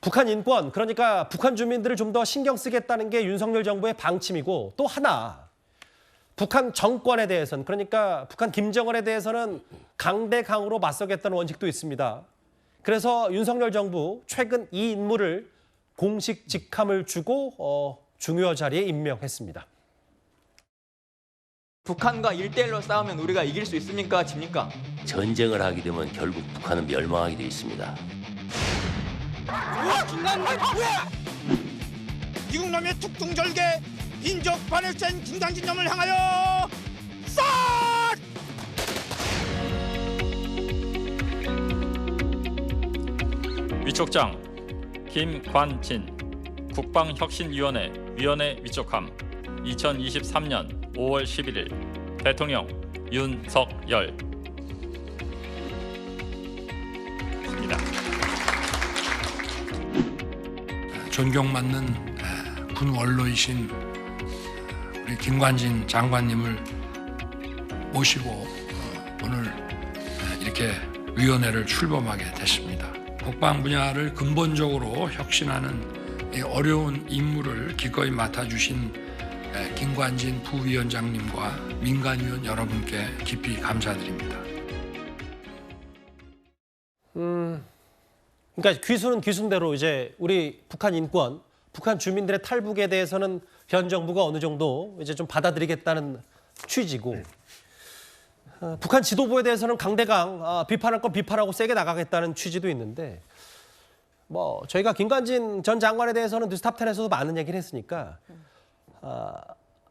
북한 인권, 그러니까 북한 주민들을 좀 더 신경 쓰겠다는 게 윤석열 정부의 방침이고, 또 하나 북한 정권에 대해서는, 그러니까 북한 김정은에 대해서는 강대강으로 맞서겠다는 원칙도 있습니다. 그래서 윤석열 정부 최근 이 인물을 공식 직함을 주고 중요 자리에 임명했습니다. 북한과 1대1로 싸우면 우리가 이길 수 있습니까? 집니까? 전쟁을 하게 되면 결국 북한은 멸망하게 돼 있습니다. 미국놈의 특등절개 인적 반역자인 김관진놈을 향하여 싹! 위촉장 김관진 국방혁신위원회 위원회 위촉함 2023년 5월 11일 대통령 윤석열 입니다. 존경받는 군 원로이신 우리 김관진 장관님을 모시고 오늘 이렇게 위원회를 출범하게 됐습니다. 국방 분야를 근본적으로 혁신하는 이 어려운 임무를 기꺼이 맡아주신 김관진 부위원장님과 민간위원 여러분께 깊이 감사드립니다. 그러니까 귀순은 귀순대로 이제 우리 북한 인권, 북한 주민들의 탈북에 대해서는 현 정부가 어느 정도 이제 좀 받아들이겠다는 취지고, 북한 지도부에 대해서는 강대강 비판할 건 비판하고 세게 나가겠다는 취지도 있는데, 뭐 저희가 김관진 전 장관에 대해서는 뉴스탑10에서도 많은 얘기를 했으니까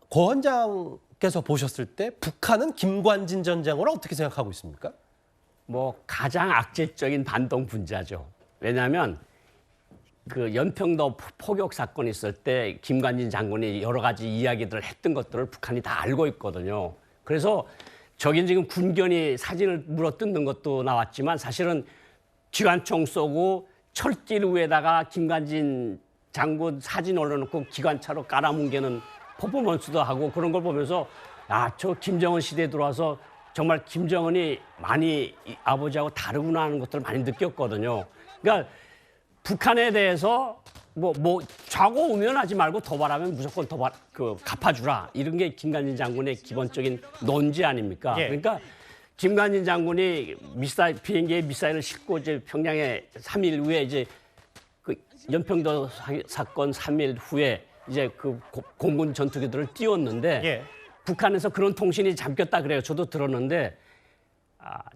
고 원장께서 보셨을 때 북한은 김관진 전 장관을 어떻게 생각하고 있습니까? 뭐 가장 악질적인 반동 분자죠. 왜냐하면 그 연평도 포격 사건이 있을 때 김관진 장관이 여러 가지 이야기들을 했던 것들을 북한이 다 알고 있거든요. 그래서 저긴 지금 군견이 사진을 물어뜯는 것도 나왔지만 사실은 기관총 쏘고 철길 위에다가 김관진 장군 사진 올려놓고 기관차로 깔아뭉개는 퍼포먼스도 하고 그런 걸 보면서 저 김정은 시대에 들어와서 정말 김정은이 많이 아버지하고 다르구나 하는 것들을 많이 느꼈거든요. 그러니까 북한에 대해서 뭐 좌고우면하지 말고 도발하면 무조건 갚아주라 이런 게 김관진 장군의 기본적인 논지 아닙니까? 예. 그러니까 김관진 장군이 비행기에 미사일을 싣고 이제 평양에 3일 후에 이제 그 연평도 사건 3일 후에 이제 그 공군 전투기들을 띄웠는데 예. 북한에서 그런 통신이 잠겼다 그래요. 저도 들었는데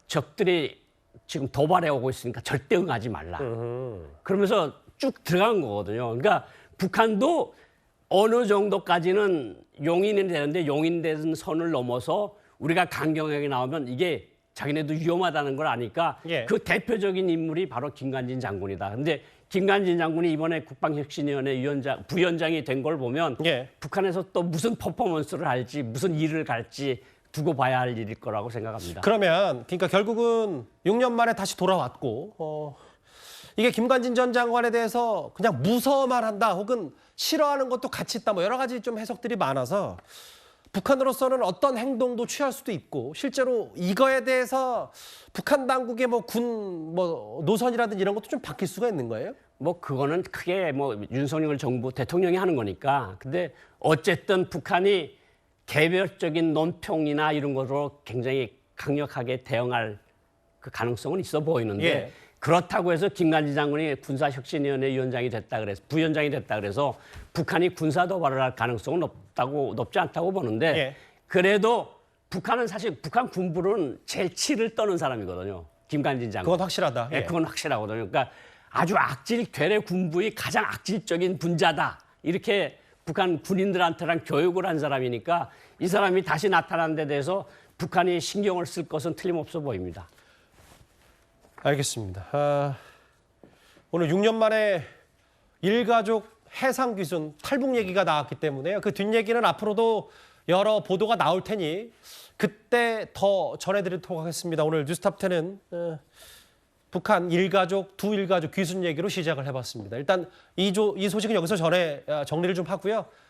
적들이 지금 도발해 오고 있으니까 절대 응하지 말라. 그러면서 쭉 들어간 거거든요. 그러니까 북한도 어느 정도까지는 용인이 되는데 용인된 선을 넘어서 우리가 강경하게 나오면 이게 자기네도 위험하다는 걸 아니까 예. 그 대표적인 인물이 바로 김관진 장군이다. 근데 김관진 장군이 이번에 국방혁신위원회 부위원장이 된 걸 보면 예. 북한에서 또 무슨 퍼포먼스를 할지 무슨 일을 갈지 두고 봐야 할 일일 거라고 생각합니다. 그러면 그러니까 결국은 6년 만에 다시 돌아왔고 이게 김관진 전 장관에 대해서 그냥 무서워만 한다 혹은 싫어하는 것도 같이 있다 뭐 여러 가지 좀 해석들이 많아서 북한으로서는 어떤 행동도 취할 수도 있고 실제로 이거에 대해서 북한 당국의 뭐 군 노선이라든지 이런 것도 좀 바뀔 수가 있는 거예요? 뭐 그거는 크게 뭐 윤석열 정부 대통령이 하는 거니까. 근데 어쨌든 북한이 개별적인 논평이나 이런 것으로 굉장히 강력하게 대응할 그 가능성은 있어 보이는데 예. 그렇다고 해서 김관진 장군이 군사혁신위원회 위원장이 됐다 그래서 부위원장이 됐다 그래서 북한이 군사 도발을 할 가능성은 높지 않다고 보는데 예. 그래도 북한은 사실 북한 군부는 제일 치를 떠는 사람이거든요. 김관진 장군. 그건 확실하다. 예, 그건 확실하거든요. 그러니까 아주 괴뢰 군부의 가장 악질적인 분자다. 이렇게 북한 군인들한테랑 교육을 한 사람이니까 이 사람이 다시 나타난 데 대해서 북한이 신경을 쓸 것은 틀림없어 보입니다. 알겠습니다. 오늘 6년 만에 일가족 해상 귀순 탈북 얘기가 나왔기 때문에요. 그 뒷얘기는 앞으로도 여러 보도가 나올 테니 그때 더 전해드리도록 하겠습니다. 오늘 뉴스탑10은 북한 두 일가족 귀순 얘기로 시작을 해봤습니다. 일단 이 소식은 여기서 정리를 좀 하고요.